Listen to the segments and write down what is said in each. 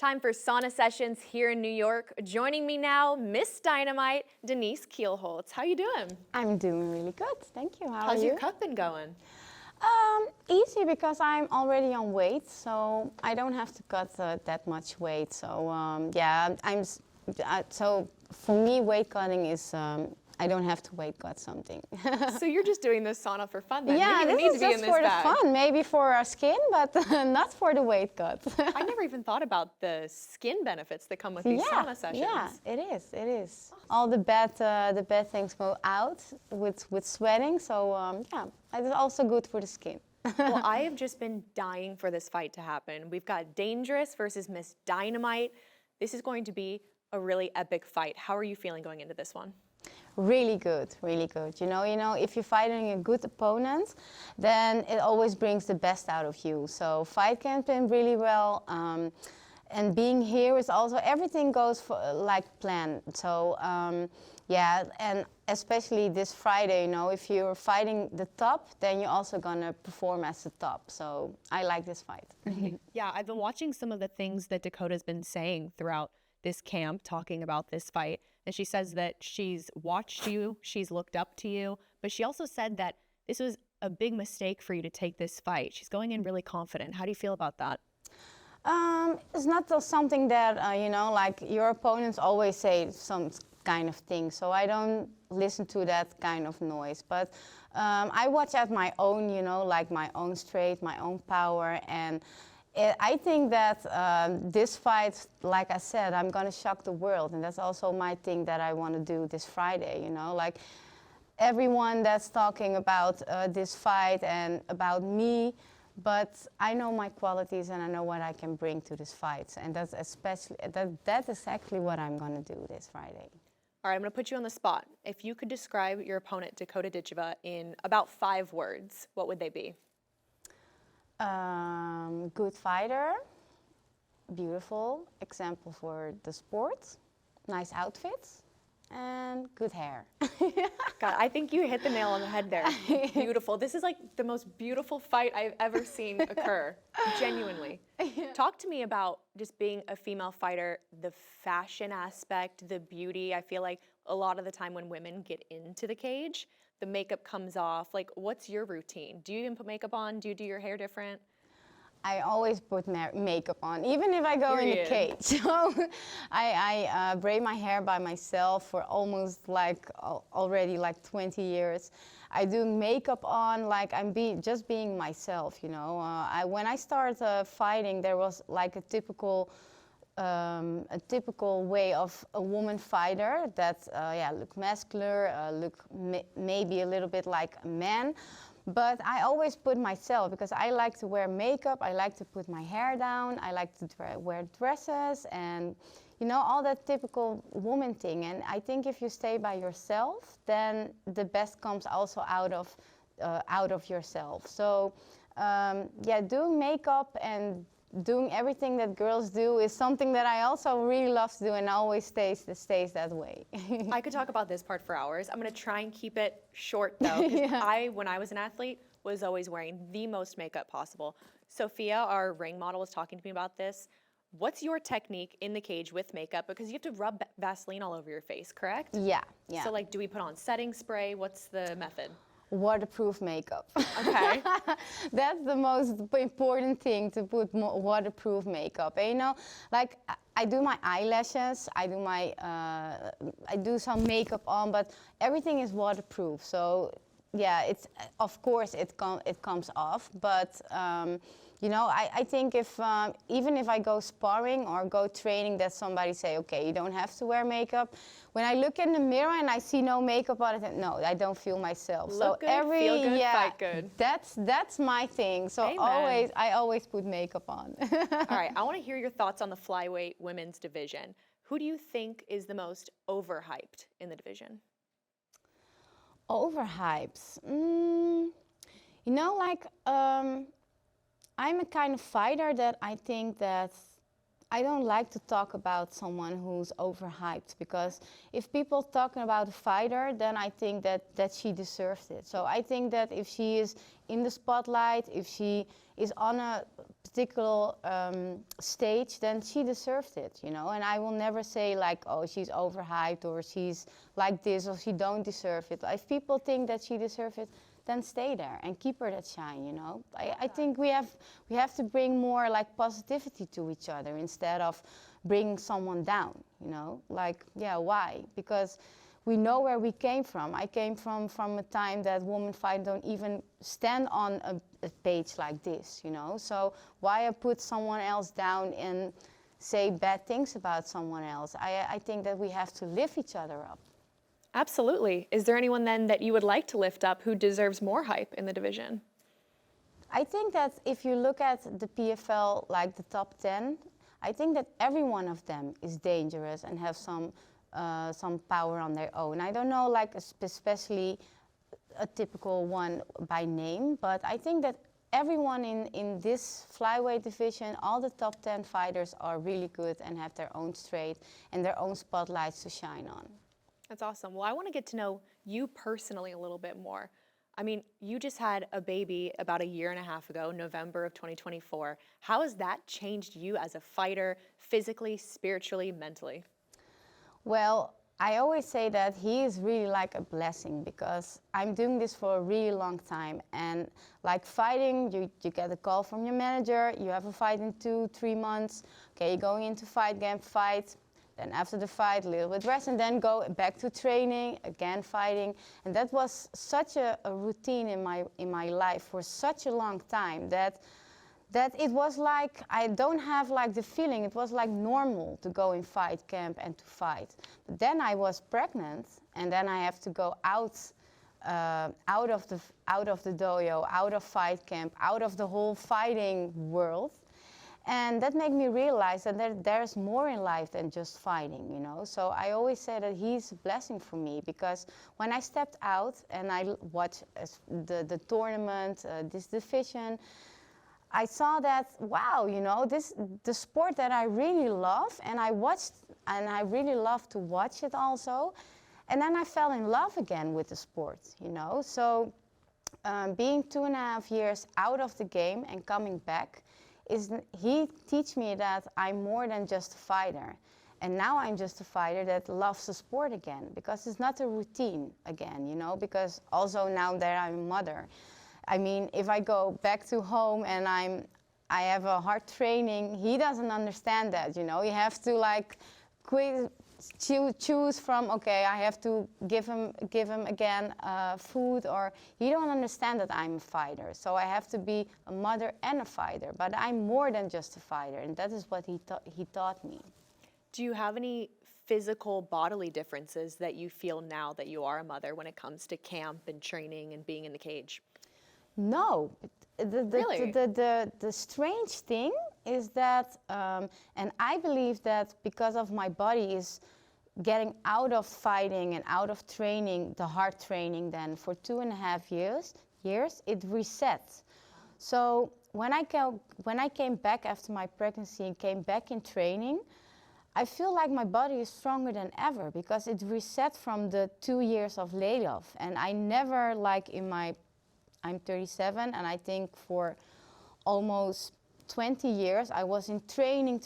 time for Sauna Sessions here in New York. Joining me now, Miss Dynamite, Denise Kielholtz. How you doing? I'm doing really good, thank you. How's your cut been going? Easy because I'm already on weight, so I don't have to cut that much weight. So yeah, so for me, weight cutting is I don't have to weight cut something. So you're just doing this sauna for fun then? Yeah, you don't this even is need to be just in this for bag. the fun, maybe for our skin, but not for the weight cut. I never even thought about the skin benefits that come with these sauna sessions. Yeah, it is. It is. All the bad things go out with sweating. So yeah, it's also good for the skin. Well, I have just been dying for this fight to happen. We've got Dangerous versus Miss Dynamite. This is going to be a really epic fight. How are you feeling going into this one? Really good, really good. You know, if you're fighting a good opponent, then it always brings the best out of you. So fight camp went really well, and being here is also everything goes like planned. So yeah, and especially this Friday, you know, if you're fighting the top, then you're also gonna perform as the top. So I like this fight. Yeah, I've been watching some of the things that Dakota's been saying throughout this camp, talking about this fight. And she says that she's watched you, she's looked up to you, but she also said that this was a big mistake for you to take this fight. She's going in really confident. How do you feel about that? It's not something that, you know, like your opponents always say some kind of thing. So I don't listen to that kind of noise. But I watch at my own, you know, like my own strength, my own power. And I think that this fight, like I said, I'm going to shock the world. And that's also my thing that I want to do this Friday, you know. Like everyone that's talking about this fight and about me, but I know my qualities and I know what I can bring to this fight. And that's especially, that's exactly what I'm going to do this Friday. All right, I'm going to put you on the spot. If you could describe your opponent, Dakota Ditcheva, in about 5 words, what would they be? Good fighter, beautiful, example for the sport, nice outfits, and good hair. God, I think you hit the nail on the head there. Beautiful. This is like the most beautiful fight I've ever seen occur, genuinely. Yeah. Talk to me about just being a female fighter, the fashion aspect, the beauty. I feel like a lot of the time when women get into the cage, the makeup comes off. Like, what's your routine? Do you even put makeup on? Do you do your hair different? I always put makeup on, even if I go in the cage. So I braid my hair by myself for almost like already like 20 years. I do makeup on, like I'm just being myself, you know. When I started fighting, there was like a typical way of a woman fighter that yeah, look masculine, look maybe a little bit like a man. But I always put myself, because I like to wear makeup, I like to put my hair down, I like to wear dresses and, you know, all that typical woman thing. And I think if you stay by yourself, then the best comes also out of yourself. So yeah, doing makeup and doing everything that girls do is something that I also really love to do, and always stays that way. I could talk about this part for hours. I'm going to try and keep it short, though, because yeah. When I was an athlete, was always wearing the most makeup possible. Sophia, our ring model, was talking to me about this. What's your technique in the cage with makeup? Because you have to rub Vaseline all over your face, correct? Yeah, yeah. So, like, do we put on setting spray? What's the method? Waterproof makeup. Okay. That's the most important thing, to put waterproof makeup. And, you know, like I do my eyelashes, I do some makeup on, but everything is waterproof. So yeah, it's of course it comes off, but you know, I think if even if I go sparring or go training, that somebody say, okay, you don't have to wear makeup. When I look in the mirror and I see no makeup on, I think, no, I don't feel myself. Look good, feel good, fight good. That's my thing. So Amen. I always put makeup on. All right, I want to hear your thoughts on the flyweight women's division. Who do you think is the most overhyped in the division? Overhyped. You know, like I'm a kind of fighter that I think that I don't like to talk about someone who's overhyped, because if people talking about a fighter, then I think that she deserves it. So I think that if she is in the spotlight, if she is on a particular stage, then she deserves it, you know. And I will never say like, oh, she's overhyped or she's like this or she don't deserve it. If people think that she deserves it, then stay there and keep her that shine, you know. I think we have to bring more like positivity to each other instead of bringing someone down, you know. Like, yeah, why? Because we know where we came from. I came from a time that women fight don't even stand on a page like this, you know. So why I put someone else down and say bad things about someone else? I think that we have to lift each other up. Absolutely. Is there anyone then that you would like to lift up who deserves more hype in the division? I think that if you look at the PFL, like the top 10, I think that every one of them is dangerous and have some power on their own. I don't know, like especially a typical one by name, but I think that everyone in this flyweight division, all the top 10 fighters are really good and have their own straight and their own spotlights to shine on. That's awesome. Well, I want to get to know you personally a little bit more. I mean, you just had a baby about 1.5 years ago, November of 2024. How has that changed you as a fighter, physically, spiritually, mentally? Well, I always say that he is really like a blessing, because I'm doing this for a really long time. And like fighting, you get a call from your manager, you have a fight in 2-3 months. Okay, you're going into fight camp, fight. Then after the fight, a little bit rest, and then go back to training, again fighting. And that was such a routine in my life for such a long time that it was like, I don't have like the feeling, it was like normal to go in fight camp and to fight. But then I was pregnant, and then I have to go out of the dojo, out of fight camp, out of the whole fighting world. And that made me realize that there's more in life than just fighting, you know. So I always say that he's a blessing for me, because when I stepped out and I watched the tournament, this division, I saw that, wow, you know, the sport that I really love, and I watched, and I really love to watch it also. And then I fell in love again with the sport, you know. So being 2.5 years out of the game and coming back, he teach me that I'm more than just a fighter. And now I'm just a fighter that loves the sport again, because it's not a routine again, you know, because also now that I'm a mother. I mean, if I go back to home and I have a hard training, he doesn't understand that, you know. You have to like choose from, okay, I have to give him again food, or he don't understand that I'm a fighter. So I have to be a mother and a fighter, but I'm more than just a fighter, and that is what he taught me. Do you have any physical bodily differences that you feel now that you are a mother when it comes to camp and training and being in the cage? No. Really? The strange thing is that, and I believe that because of my body is getting out of fighting and out of training, the hard training, then for 2.5 years, it resets. So when I came back after my pregnancy and came back in training, I feel like my body is stronger than ever, because it reset from the 2 years of layoff. And I never, like I'm 37, and I think for almost 20 years I was in training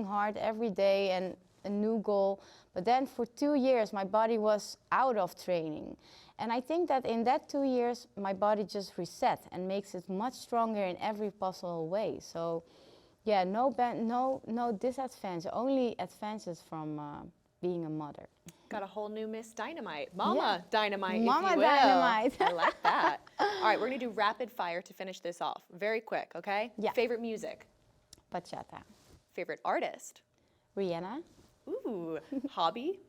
hard every day and a new goal. But then for 2 years my body was out of training. And I think that in that 2 years my body just reset and makes it much stronger in every possible way. So yeah, no disadvantage, only advances from being a mother. Got a whole new Miss Dynamite. Mama Dynamite, Mama if you will. Dynamite. I like that. All right, we're going to do rapid fire to finish this off. Very quick, okay? Yeah. Favorite music? Bachata. Favorite artist? Rihanna. Ooh. Hobby?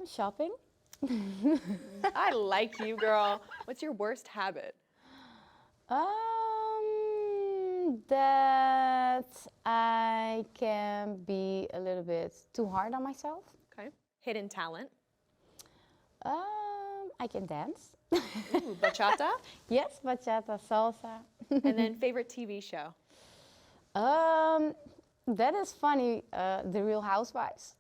Shopping. I like you, girl. What's your worst habit? That I can be a little bit too hard on myself. Okay. Hidden talent? I can dance. Ooh, bachata? Yes, bachata, salsa. And then favorite TV show? That is funny. The Real Housewives.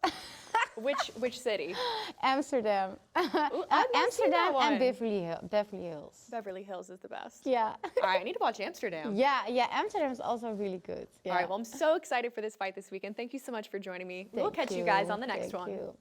Which city? Amsterdam. Ooh, I've not seen that Amsterdam one. and Beverly Hills. Beverly Hills is the best. Yeah. All right, I need to watch Amsterdam. Yeah, Amsterdam is also really good. Yeah. All right, well, I'm so excited for this fight this weekend. Thank you so much for joining me. We'll catch you guys on the next one. Thank you.